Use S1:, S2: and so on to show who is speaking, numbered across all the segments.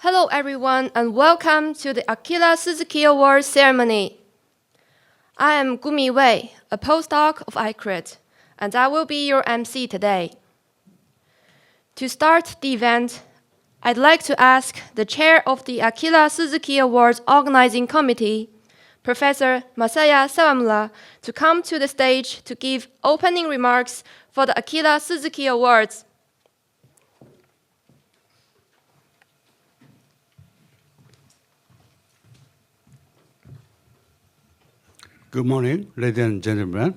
S1: Hello everyone and welcome to the Akira Suzuki Awards ceremony. I am Gumi Wei, a postdoc of ICReDD, and I will be your MC today. To start the event, I'd like to ask the chair of the Akira Suzuki Awards Organizing Committee, Professor Masaya Sawamura, to come to the stage to give opening remarks for the Akira Suzuki Awards.
S2: Good morning, ladies and gentlemen.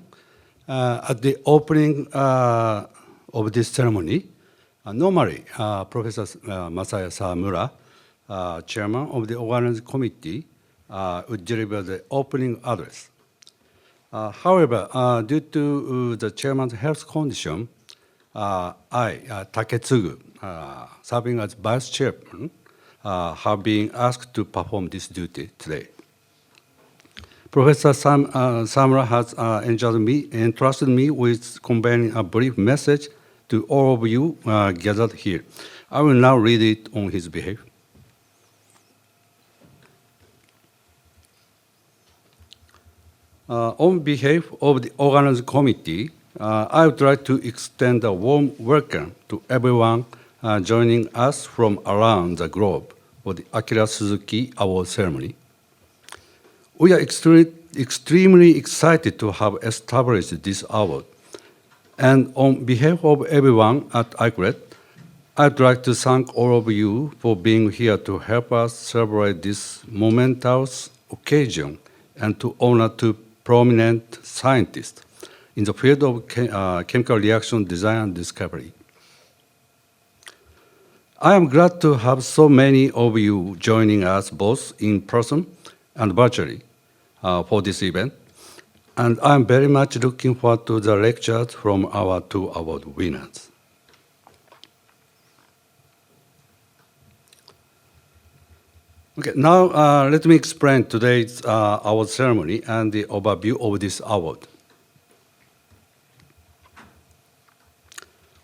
S2: At the opening of this ceremony, normally Professor Masaya Sawamura, chairman of the organizing committee, would deliver the opening address. However, due to the chairman's health condition, I, Taketsugu, serving as vice chairman, have been asked to perform this duty today. Professor Sawamura has entrusted me with conveying a brief message to all of you gathered here. I will now read it on his behalf. On behalf of the organizing committee, I would like to extend a warm welcome to everyone joining us from around the globe for the Akira Suzuki Award ceremony. We are extremely excited to have established this award. And on behalf of everyone at ICReDD, I'd like to thank all of you for being here to help us celebrate this momentous occasion and to honor two prominent scientists in the field of chemical reaction design and discovery. I am glad to have so many of you joining us both in person and virtually for this event, and I'm very much looking forward to the lectures from our two award winners. Okay, now let me explain today's award ceremony and the overview of this award.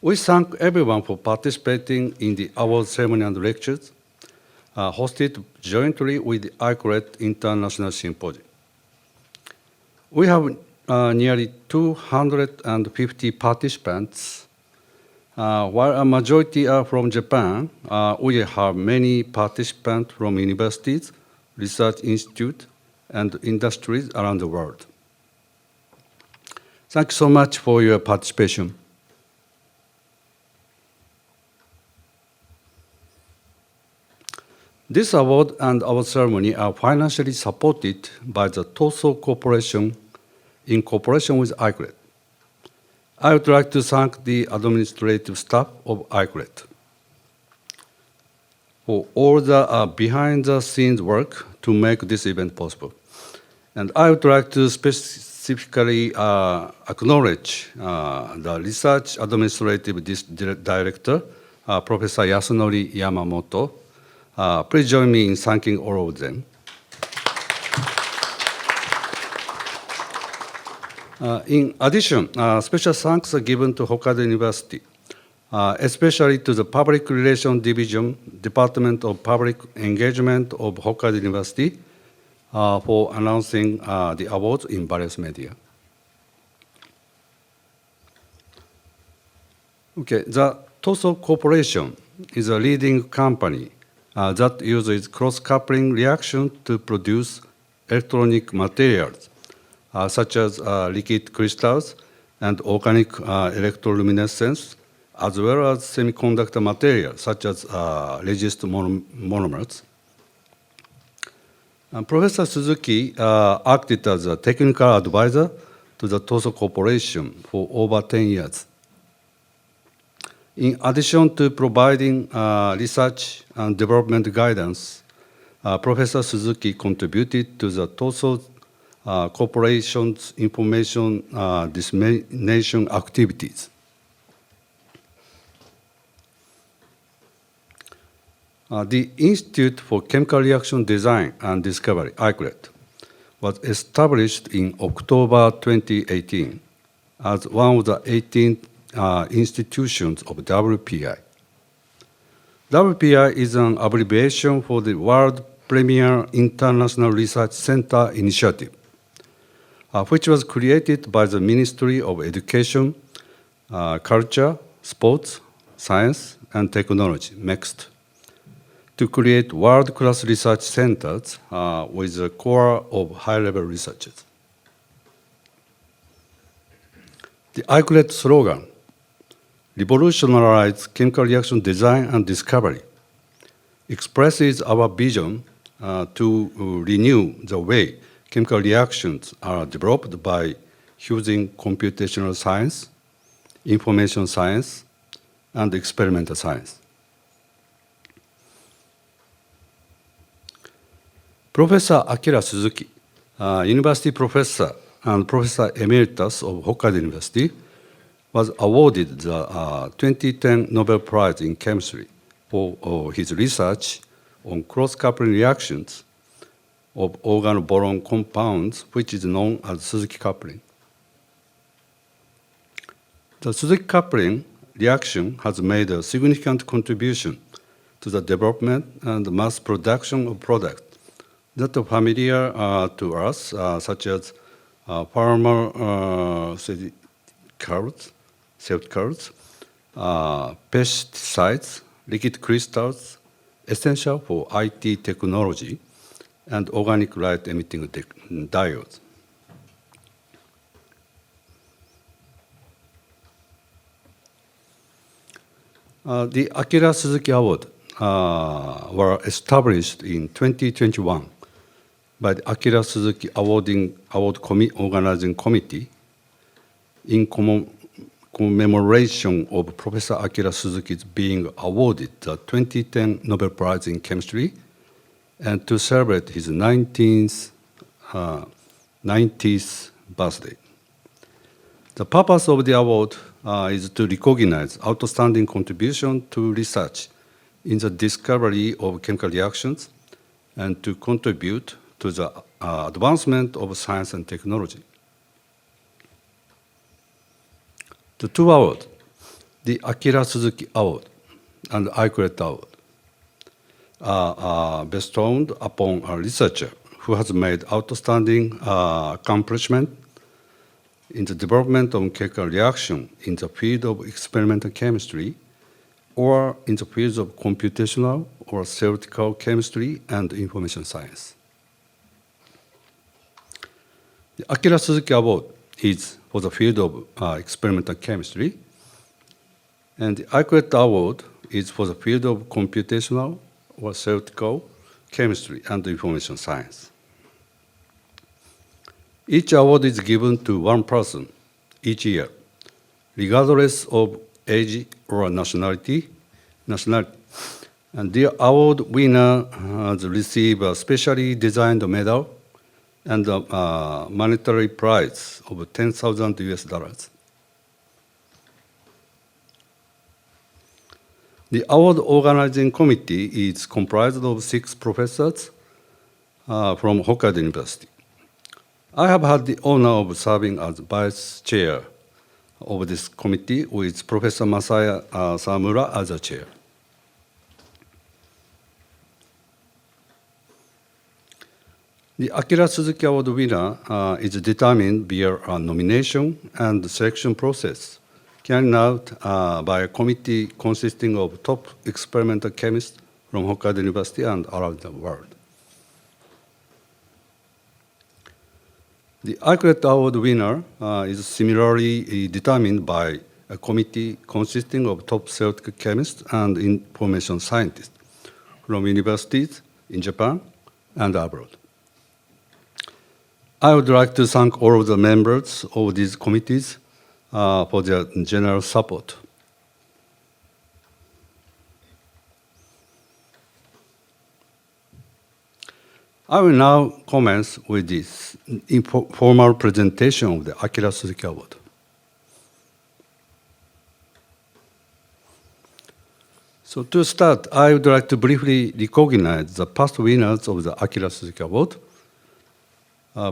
S2: We thank everyone for participating in the award ceremony and lectures hosted jointly with the ICReDD International Symposium. We have nearly 250 participants. While a majority are from Japan, we have many participants from universities, research institutes, and industries around the world. Thank you so much for your participation. This award and our ceremony are financially supported by the Toso Corporation in cooperation with ICReDD. I would like to thank the administrative staff of ICReDD for all the behind-the-scenes work to make this event possible. And I would like to specifically acknowledge the Research Administrative Director, Professor Yasunori Yamamoto. Please join me in thanking all of them. In addition, special thanks are given to Hokkaido University, especially to the Public Relations Division, Department of Public Engagement of Hokkaido University, for announcing the awards in various media. Okay, the Toso Corporation is a leading company that uses cross-coupling reaction to produce electronic materials, such as liquid crystals and organic electroluminescence, as well as semiconductor materials, such as resist monomers. Professor Suzuki acted as a technical advisor to the Toso Corporation for over 10 years. In addition to providing research and development guidance, Professor Suzuki contributed to the Toso Corporation's information dissemination activities. The Institute for Chemical Reaction Design and Discovery, ICReDD, was established in October 2018 as one of the 18 institutions of WPI. WPI is an abbreviation for the World Premier International Research Center Initiative, which was created by the Ministry of Education, Culture, Sports, Science, and Technology, MEXT, to create world-class research centers with a core of high-level researchers. The ICReDD slogan, revolutionize chemical reaction design and discovery, expresses our vision to renew the way chemical reactions are developed by using computational science, information science, and experimental science. Professor Akira Suzuki, university professor and professor emeritus of Hokkaido University, was awarded the 2010 Nobel Prize in Chemistry for his research on cross-coupling reactions of organoboron compounds, which is known as Suzuki coupling. The Suzuki coupling reaction has made a significant contribution to the development and mass production of products that are familiar to us, such as pharmaceuticals, pesticides, liquid crystals, essential for IT technology, and organic light-emitting diodes. The Akira Suzuki Award were established in 2021 by the Akira Suzuki Award Organizing Committee in commemoration of Professor Akira Suzuki's being awarded the 2010 Nobel Prize in Chemistry and to celebrate his 90th birthday. The purpose of the award is to recognize outstanding contribution to research in the discovery of chemical reactions and to contribute to the advancement of science and technology. The two awards, the Akira Suzuki Award and the ICReDD Award, are bestowed upon a researcher who has made outstanding accomplishment in the development of chemical reaction in the field of experimental chemistry or in the fields of computational or theoretical chemistry and information science. The Akira Suzuki Award is for the field of experimental chemistry, and the ICReDD Award is for the field of computational or theoretical chemistry and information science. Each award is given to one person each year, regardless of age or nationality. And the award winner receive a specially designed medal and a monetary prize of 10,000 US dollars. The award organizing committee is comprised of 6 professors from Hokkaido University. I have had the honor of serving as vice chair of this committee with Professor Masaya Sawamura as a chair. The Akira Suzuki Award winner is determined via a nomination and selection process carried out by a committee consisting of top experimental chemists from Hokkaido University and around the world. The ICReDD Award winner is similarly determined by a committee consisting of top theoretical chemists and information scientists from universities in Japan and abroad. I would like to thank all of the members of these committees for their generous support. I will now commence with this formal presentation of the Akira Suzuki Award. So to start, I would like to briefly recognize the past winners of the Akira Suzuki Award.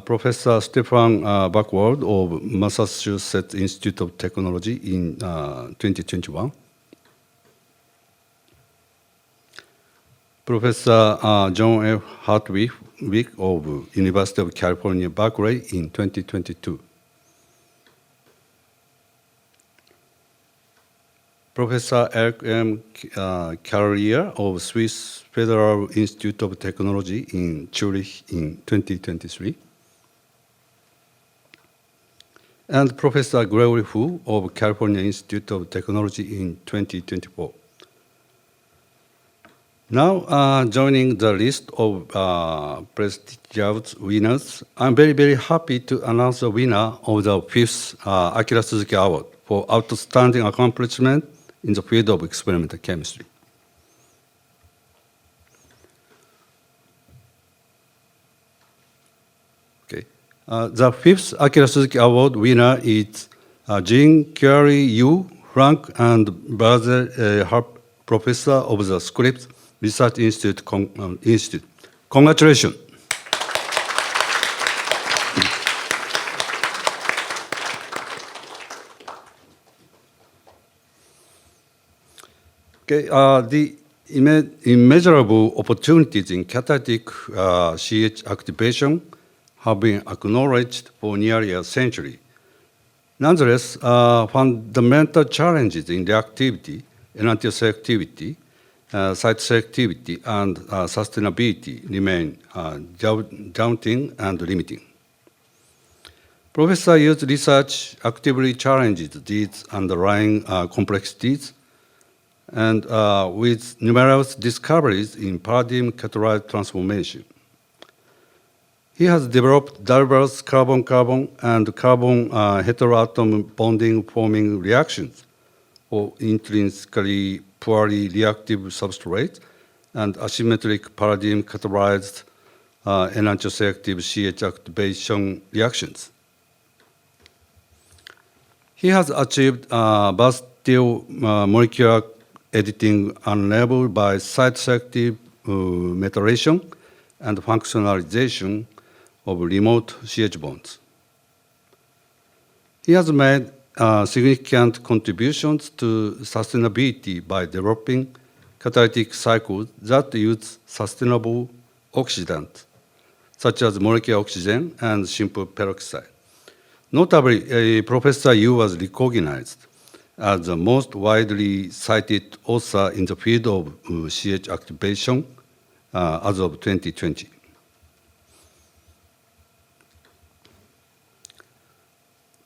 S2: Professor Stefan Backward of Massachusetts Institute of Technology in 2021. Professor John F. Hartwig of University of California, Berkeley in 2022. Professor Eric M. Carrier of Swiss Federal Institute of Technology in Zurich in 2023. And Professor Gregory Hu of California Institute of Technology in 2024. Now, joining the list of prestigious winners, I'm very, very happy to announce the winner of the 5th Akira Suzuki Award for outstanding accomplishment in the field of experimental chemistry. Okay. The 5th Akira Suzuki Award winner is Jean Carey Yu, Frank and Basil Harp, Professor of the Scripps Research Institute. Congratulations. Okay, the immeasurable opportunities in catalytic CH activation have been acknowledged for nearly a century. Nonetheless, fundamental challenges in reactivity, enantioselectivity, site selectivity, and sustainability remain daunting and limiting. Professor Yu's research actively challenges these underlying complexities, and with numerous discoveries in paradigm catalyzed transformation. He has developed diverse carbon-carbon and carbon heteroatom bonding forming reactions for intrinsically poorly reactive substrates and asymmetric paradigm catalyzed enantioselective CH activation reactions. He has achieved versatile molecular editing enabled by site-selective methylation and functionalization of remote CH bonds. He has made significant contributions to sustainability by developing catalytic cycles that use sustainable oxidants, such as molecular oxygen and simple peroxide. Notably, Professor Yu was recognized as the most widely cited author in the field of CH activation as of 2020.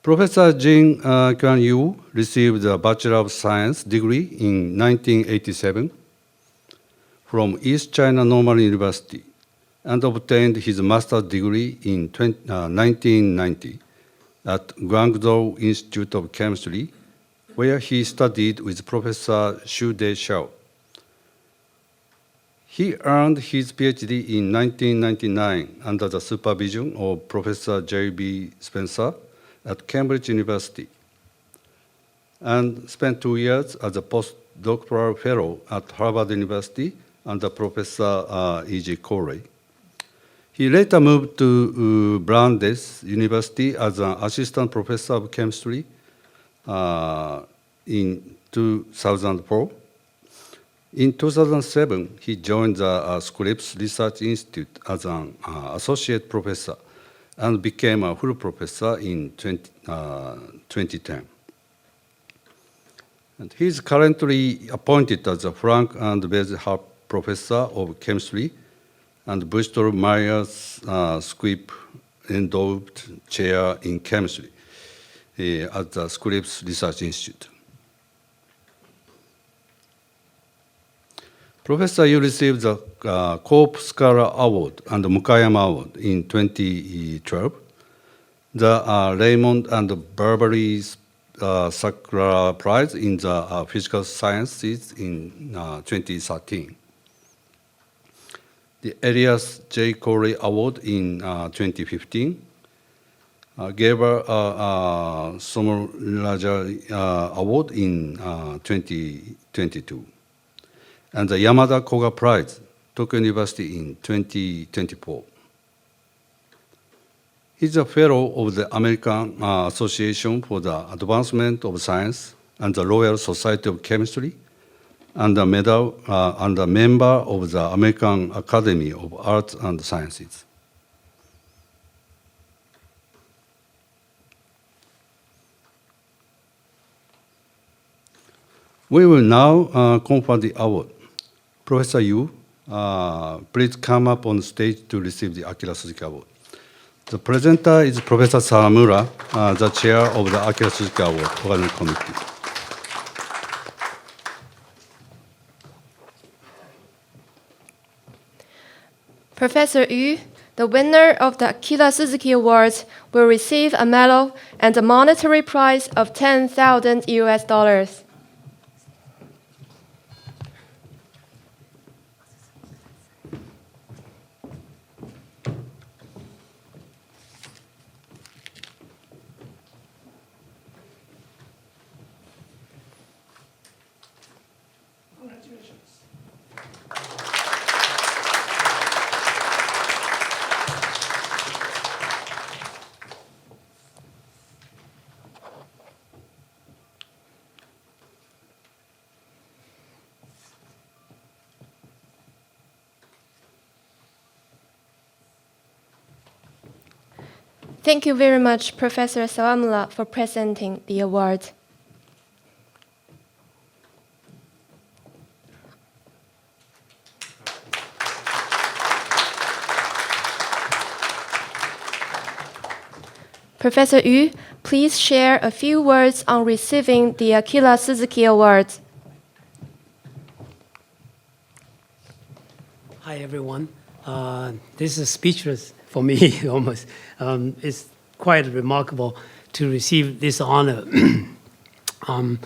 S2: Professor Jean Quan Yu received a Bachelor of Science degree in 1987 from East China Normal University and obtained his master's degree in 1990 at Guangzhou Institute of Chemistry, where he studied with Professor Xu Dexiao. He earned his PhD in 1999 under the supervision of Professor J.B. Spencer at Cambridge University, and spent 2 years as a postdoctoral fellow at Harvard University under Professor E.G. Corey. He later moved to Brandeis University as an assistant professor of chemistry in 2004. In 2007, he joined the Scripps Research Institute as an associate professor and became a full professor in 2010. And he is currently appointed as a Frank and Basil Harp Professor of Chemistry and Bristol Myers Squibb Endowed Chair in Chemistry at the Scripps Research Institute. Professor Yu received the Cope Scholar Award and the Mukayama Award in 2012, the Raymond and Barbary Sakura Prize in the Physical Sciences in 2013, the Elias J. Corey Award in 2015, Geber Somolaja Award in 2022, and the Yamada Koga Prize, Tokyo University in 2024. He's a fellow of the American Association for the Advancement of Science and the Royal Society of Chemistry, and a medal and a member of the American Academy of Arts and Sciences. We will now confer the award. Professor Yu, please come up on stage to receive the Akira Suzuki Award. The presenter is Professor Sawamura, the chair of the Akira Suzuki Award Organizing Committee.
S1: Professor Yu, the winner of the Akira Suzuki Awards, will receive a medal and a monetary prize of $10,000 US. Thank you very much, Professor Sawamura, for presenting the award. Professor Yu, please share a few words on receiving the Akira Suzuki Award.
S3: Hi, everyone. This is speechless for me, almost. It's quite remarkable to receive this honor. And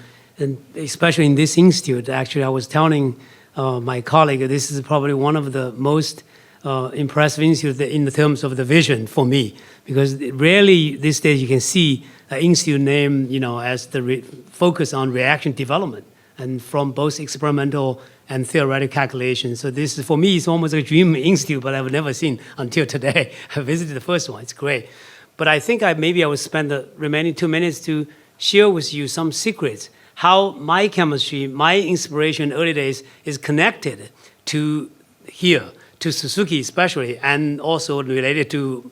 S3: especially in this institute, actually, I was telling my colleague, this is probably one of the most impressive institutes in the terms of the vision for me, because rarely these days you can see an institute name, as the focus on reaction development, and from both experimental and theoretical calculations. So this, for me, is almost a dream institute, but I've never seen until today. I visited the first one, it's great. But I think maybe I will spend the remaining 2 minutes to share with you some secrets, how my chemistry, my inspiration in early days is connected to here, to Suzuki especially, and also related to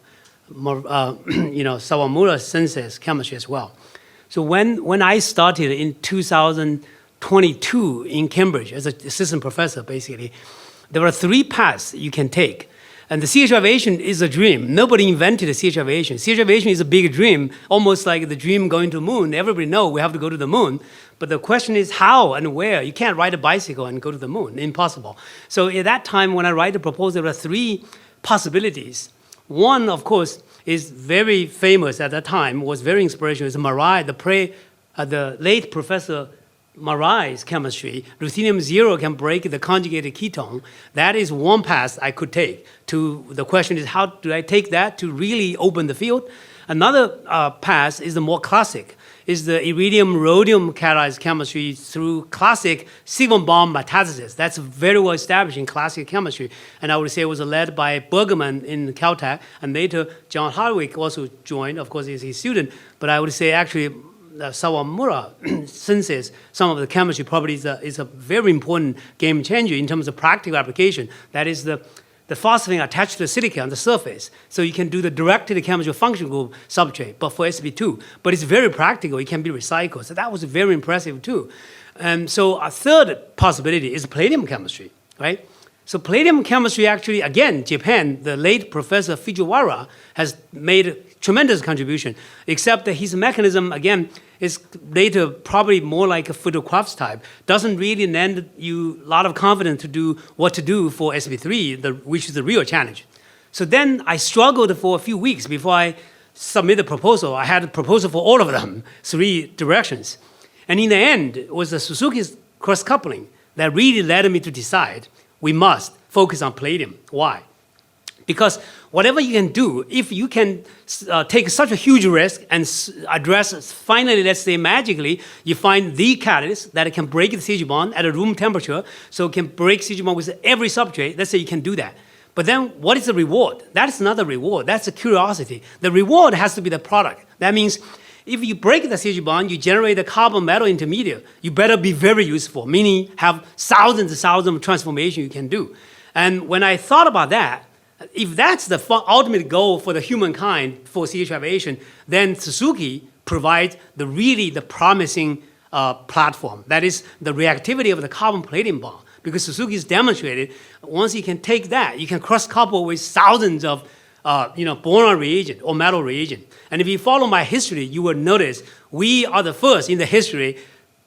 S3: Sawamura sensei's chemistry as well. So when I started in 2022 in Cambridge as an assistant professor, basically, there were 3 paths you can take. And the CH aviation is a dream. Nobody invented the CH aviation. CH aviation is a big dream, almost like the dream going to the moon. Everybody knows we have to go to the moon. But the question is how and where. You can't ride a bicycle and go to the moon. Impossible. So at that time, when I write the proposal, there were 3 possibilities. One, of course, is very famous at that time, was very inspirational, is Marais, the late Professor Marai's chemistry. Ruthenium 0 can break the conjugated ketone. That is one path I could take. The question is, how do I take that to really open the field? Another path is the more classic, is the iridium-rhodium catalyzed chemistry through classic Steven bond metathesis. That's very well established in classic chemistry. And I would say it was led by Bergman in Caltech, and later John Hardwick also joined. Of course, he's his student. But I would say actually Sawamura senses some of the chemistry properties is a very important game changer in terms of practical application. That is the phosphine attached to the silica on the surface. So you can do the directed chemical function group substrate, but for sp2. But it's very practical. It can be recycled. So that was very impressive too. And so a third possibility is palladium chemistry, right? So palladium chemistry actually, again, Japan, the late Professor Fujiwara has made a tremendous contribution, except that his mechanism, again, is later probably more like a Foote-Crafts type. Doesn't really lend you a lot of confidence to do what to do for sp3, which is the real challenge. So then I struggled for a few weeks before I submitted a proposal. I had a proposal for all of them, 3 directions. And in the end, it was the Suzuki's cross-coupling that really led me to decide we must focus on palladium. Why? Because whatever you can do, if you can take such a huge risk and address, finally, let's say magically, you find the catalyst that can break the CH bond at a room temperature, so it can break CH bond with every substrate, let's say you can do that. But then what is the reward? That's not the reward, that's a curiosity. The reward has to be the product. That means if you break the CH bond, you generate a carbon metal intermediate. You better be very useful, meaning have thousands and thousands of transformations you can do. And when I thought about that, if that's the ultimate goal for the humankind for CH aviation, then Suzuki provides the promising platform. That is the reactivity of the carbon plating bond. Because Suzuki has demonstrated, once you can take that, you can cross-couple with thousands of boron reagent or metal reagent. And if you follow my history, you will notice we are the first in the history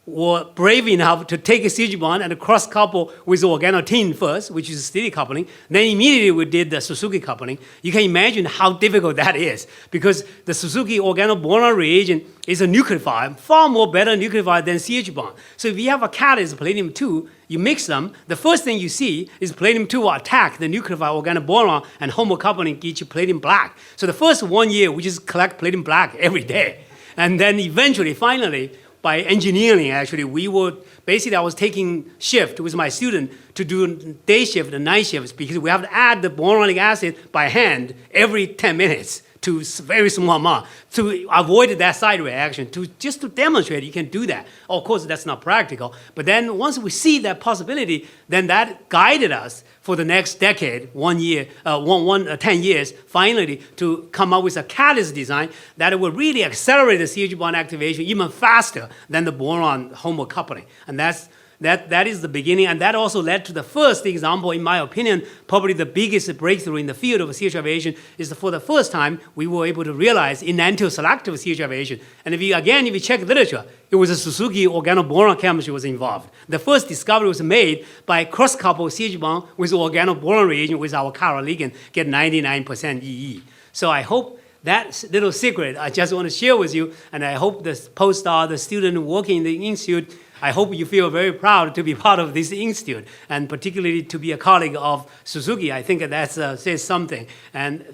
S3: were brave enough to take a CH bond and cross-couple with organotin first, which is steady coupling. Then immediately we did the Suzuki coupling. You can imagine how difficult that is, because the Suzuki organoboron reagent is a nucleophile, far more better nucleophile than CH bond. So if you have a catalyst, platinum-2, you mix them, the first thing you see is platinum-2 will attack the nucleophile organoboron, and homocoupling gets you platinum black. So the first 1 year, we just collect platinum black every day. And then eventually, finally, by engineering, actually, I was taking shift with my student to do day shift and night shifts, because we have to add the boronic acid by hand every 10 minutes to very small amount to avoid that side reaction, just to demonstrate you can do that. Of course, that's not practical. But then once we see that possibility, then that guided us for the next decade, 10 years, finally, to come up with a catalyst design that will really accelerate the CH bond activation even faster than the boron homocoupling. And that is the beginning, and that also led to the first example, in my opinion, probably the biggest breakthrough in the field of CH aviation is for the first time we were able to realize enantioselective CH aviation. And if you check literature, it was a Suzuki organoboron chemistry was involved. The first discovery was made by cross-couple CH bond with organoboron reagent with our chiral ligand, get 99% EE. So I hope that little secret I just want to share with you, and I hope the postdoc, the student working in the institute, I hope you feel very proud to be part of this institute, and particularly to be a colleague of Suzuki. I think that says something. And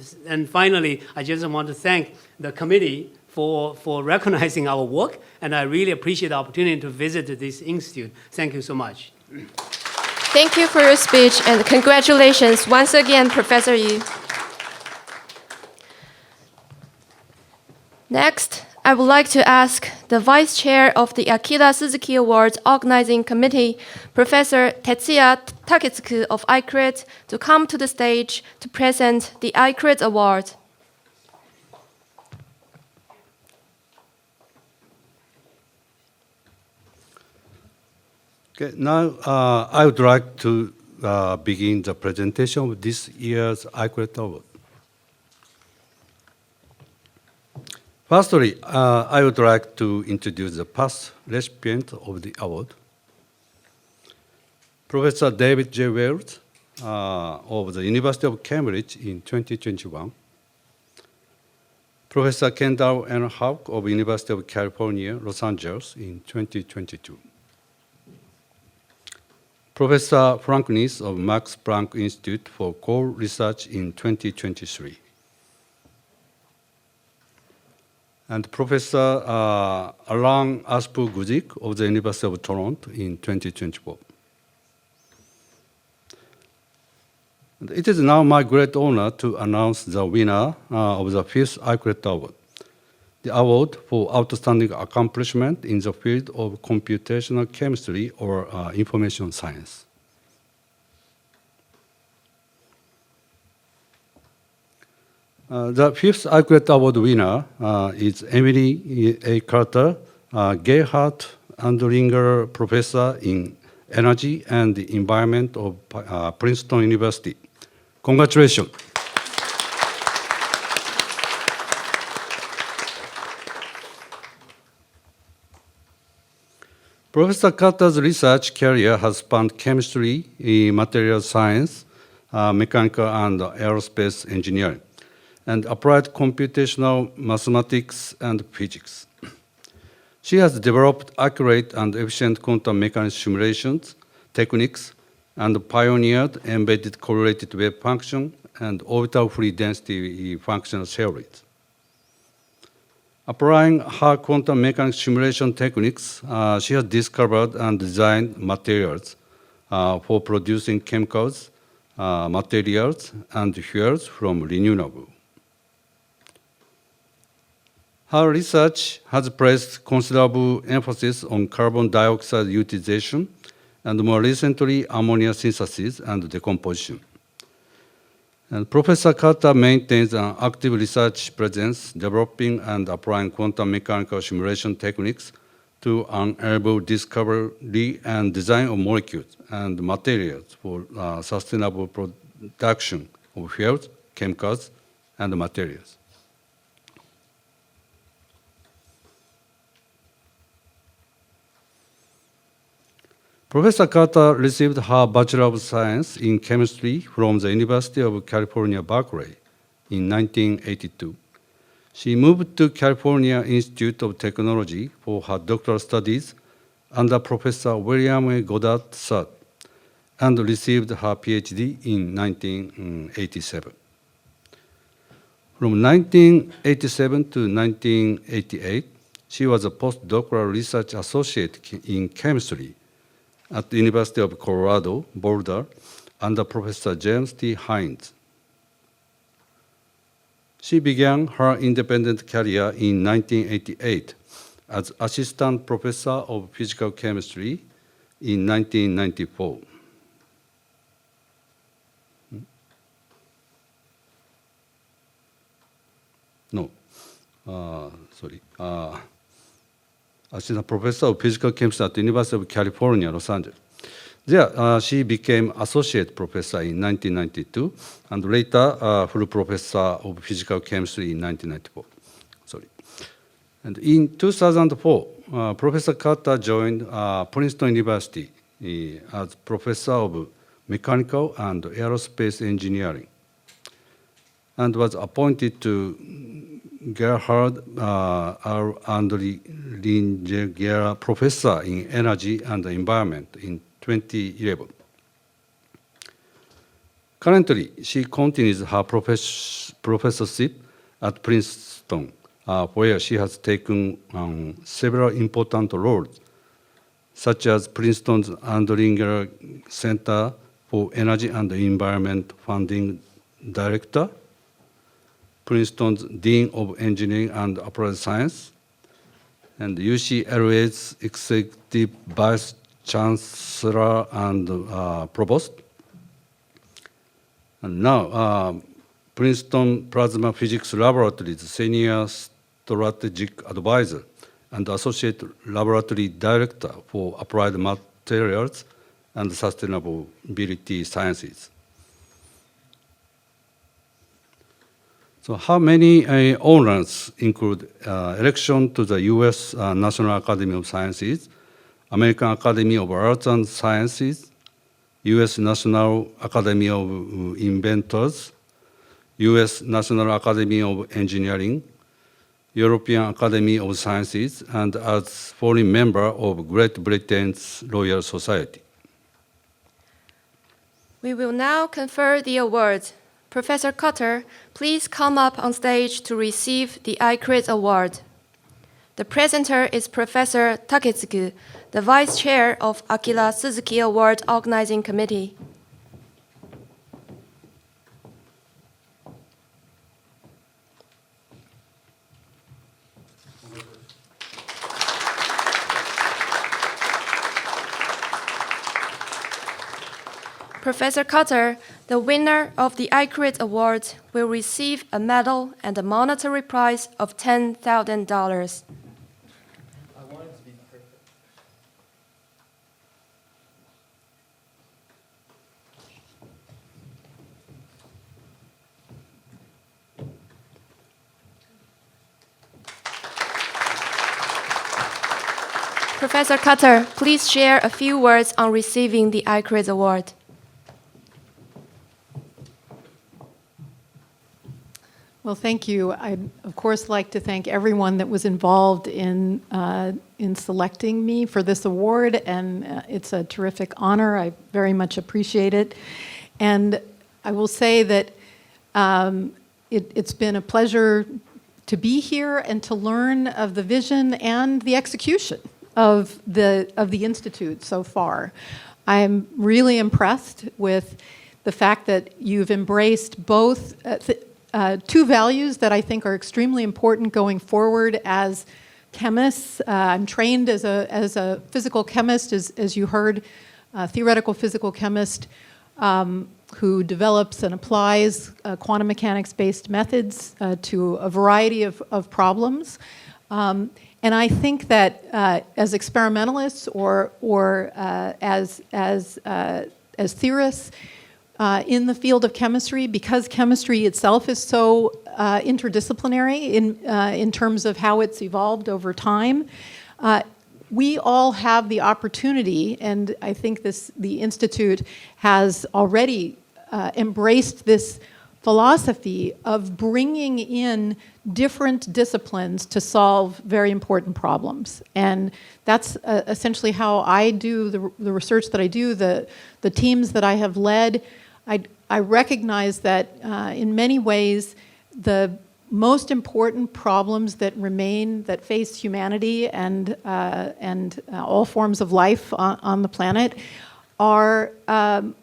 S3: finally, I just want to thank the committee for recognizing our work, and I really appreciate the opportunity to visit this institute. Thank you so much.
S1: Thank you for your speech, and congratulations once again, Professor Yu. Next, I would like to ask the Vice Chair of the Akira Suzuki Awards Organizing Committee, Professor Tetsuya Taketsuku of ICReDD, to come to the stage to present the ICReDD Award.
S2: Okay, now I would like to begin the presentation of this year's ICReDD Award. Firstly, I would like to introduce the past recipient of the award. Professor David J. Wells of the University of Cambridge in 2021. Professor Kendall N. Houck of University of California, Los Angeles in 2022. Professor Frank Nies of Max Planck Institute for Core Research in 2023. And Professor Alain Asper-Guzik of the University of Toronto in 2024. And it is now my great honor to announce the winner of the 5th ICReDD Award, the award for outstanding accomplishment in the field of computational chemistry or information science. The 5th ICReDD Award winner is Emily A. Carter, Gerhard Andlinger Professor in Energy and the Environment of Princeton University. Congratulations. Professor Carter's research career has spanned chemistry, material science, mechanical and aerospace engineering, and applied computational mathematics and physics. She has developed accurate and efficient quantum mechanics simulations, techniques, and pioneered embedded correlated wave function and orbital free density functional theories. Applying her quantum mechanics simulation techniques, she has discovered and designed materials for producing chemicals, materials, and fuels from renewable. Her research has placed considerable emphasis on carbon dioxide utilization and more recently ammonia synthesis and decomposition. And Professor Carter maintains an active research presence, developing and applying quantum mechanical simulation techniques to enable discovery and design of molecules and materials for sustainable production of fuels, chemicals, and materials. Professor Carter received her Bachelor of Science in Chemistry from the University of California, Berkeley in 1982. She moved to California Institute of Technology for her doctoral studies under Professor William A. Goddard III and received her PhD in 1987. From 1987 to 1988, she was a postdoctoral research associate in chemistry at the University of Colorado, Boulder, under Professor James T. Hines. She began her independent career in 1988 as assistant professor of physical chemistry in 1994. Assistant professor of physical chemistry at the University of California, Los Angeles. There, she became associate professor in 1992 and later full professor of physical chemistry in 1994. And in 2004, Professor Carter joined Princeton University as professor of mechanical and aerospace engineering and was appointed to Gerhard R. André Lingeger Professor in Energy and the Environment in 2011. Currently, she continues her professorship at Princeton, where she has taken several important roles, such as Princeton's Andringer Center for Energy and the Environment Funding Director, Princeton's Dean of Engineering and Applied Science, and UCLA's Executive Vice Chancellor and Provost. And now, Princeton Plasma Physics Laboratory's Senior Strategic Advisor and Associate Laboratory Director for Applied Materials and Sustainability Sciences. So how many honors include election to the U.S. National Academy of Sciences, American Academy of Arts and Sciences, U.S. National Academy of Inventors, U.S. National Academy of Engineering, European Academy of Sciences, and as foreign member of Great Britain's Royal Society.
S1: We will now confer the awards. Professor Cutter, please come up on stage to receive the ICReDD Award. The presenter is Professor Taketsugu, the Vice Chair of Akira Suzuki Award Organizing Committee. Professor Cutter, the winner of the ICReDD Award, will receive a medal and a monetary prize of $10,000.
S4: I want it to be perfect.
S1: Professor Cutter, please share a few words on receiving the ICReDD Award.
S5: Well, thank you. I'd, of course, like to thank everyone that was involved in selecting me for this award, and it's a terrific honor. I very much appreciate it. And I will say that it's been a pleasure to be here and to learn of the vision and the execution of the Institute so far. I'm really impressed with the fact that you've embraced both two values that I think are extremely important going forward as chemists. I'm trained as a physical chemist, as you heard, theoretical physical chemist who develops and applies quantum mechanics-based methods to a variety of problems. And I think that as experimentalists or as theorists in the field of chemistry, because chemistry itself is so interdisciplinary in terms of how it's evolved over time, we all have the opportunity, and I think the Institute has already embraced this philosophy of bringing in different disciplines to solve very important problems. And that's essentially how I do the research that I do, the teams that I have led. I recognize that in many ways, the most important problems that remain, that face humanity and all forms of life on the planet are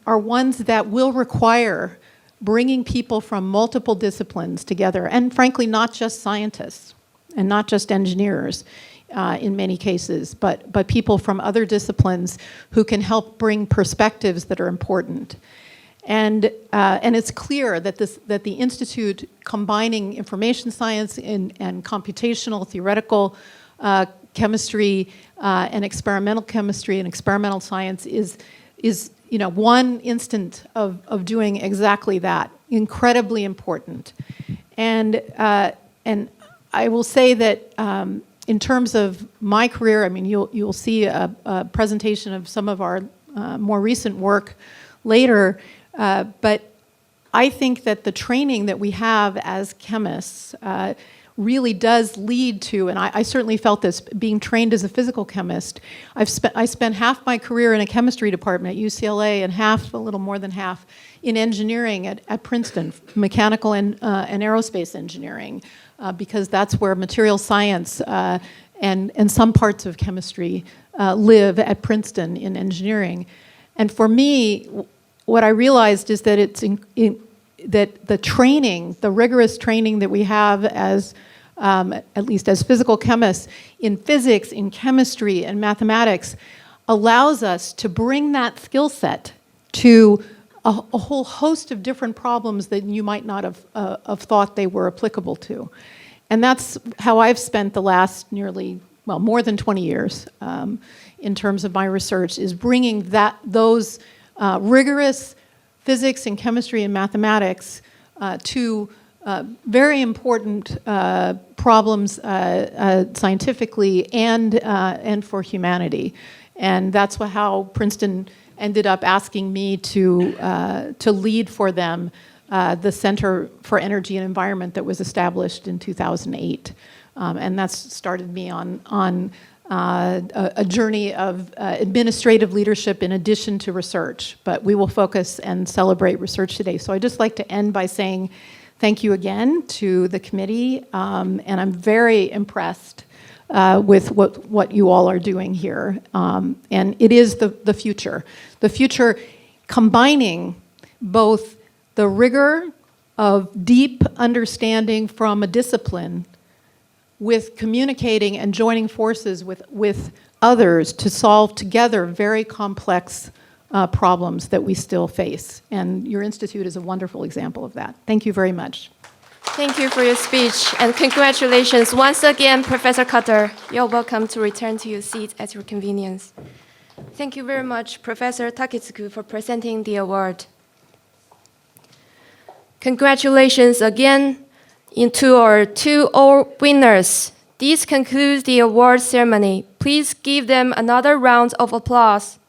S5: ones that will require bringing people from multiple disciplines together, and frankly, not just scientists and not just engineers in many cases, but people from other disciplines who can help bring perspectives that are important. And it's clear that the Institute, combining information science and computational theoretical chemistry and experimental chemistry and experimental science is one instant of doing exactly that. Incredibly important. And I will say that in terms of my career, I mean, you'll see a presentation of some of our more recent work later. But I think that the training that we have as chemists really does lead to, and I certainly felt this being trained as a physical chemist. I spent half my career in a chemistry department at UCLA and a little more than half, in engineering at Princeton, mechanical and aerospace engineering, because that's where material science and some parts of chemistry live at Princeton in engineering. And for me, what I realized is that that the training, the rigorous training that we have as, at least as physical chemists, in physics, in chemistry, and mathematics, allows us to bring that skill set to a whole host of different problems that you might not have thought they were applicable to. And that's how I've spent the last more than 20 years in terms of my research, is bringing those rigorous physics and chemistry and mathematics to very important problems scientifically and for humanity. And that's how Princeton ended up asking me to lead for them the Center for Energy and Environment that was established in 2008. And that's started me on a journey of administrative leadership in addition to research, but we will focus and celebrate research today. So I'd just like to end by saying thank you again to the committee, and I'm very impressed with what you all are doing here. And it is the future. The future combining both the rigor of deep understanding from a discipline with communicating and joining forces with others to solve together very complex problems that we still face. And your institute is a wonderful example of that. Thank you very much.
S1: Thank you for your speech, and congratulations once again, Professor Cutter. You're welcome to return to your seat at your convenience. Thank you very much, Professor Taketsuku, for presenting the award. Congratulations again to our two winners. This concludes the award ceremony. Please give them another round of applause.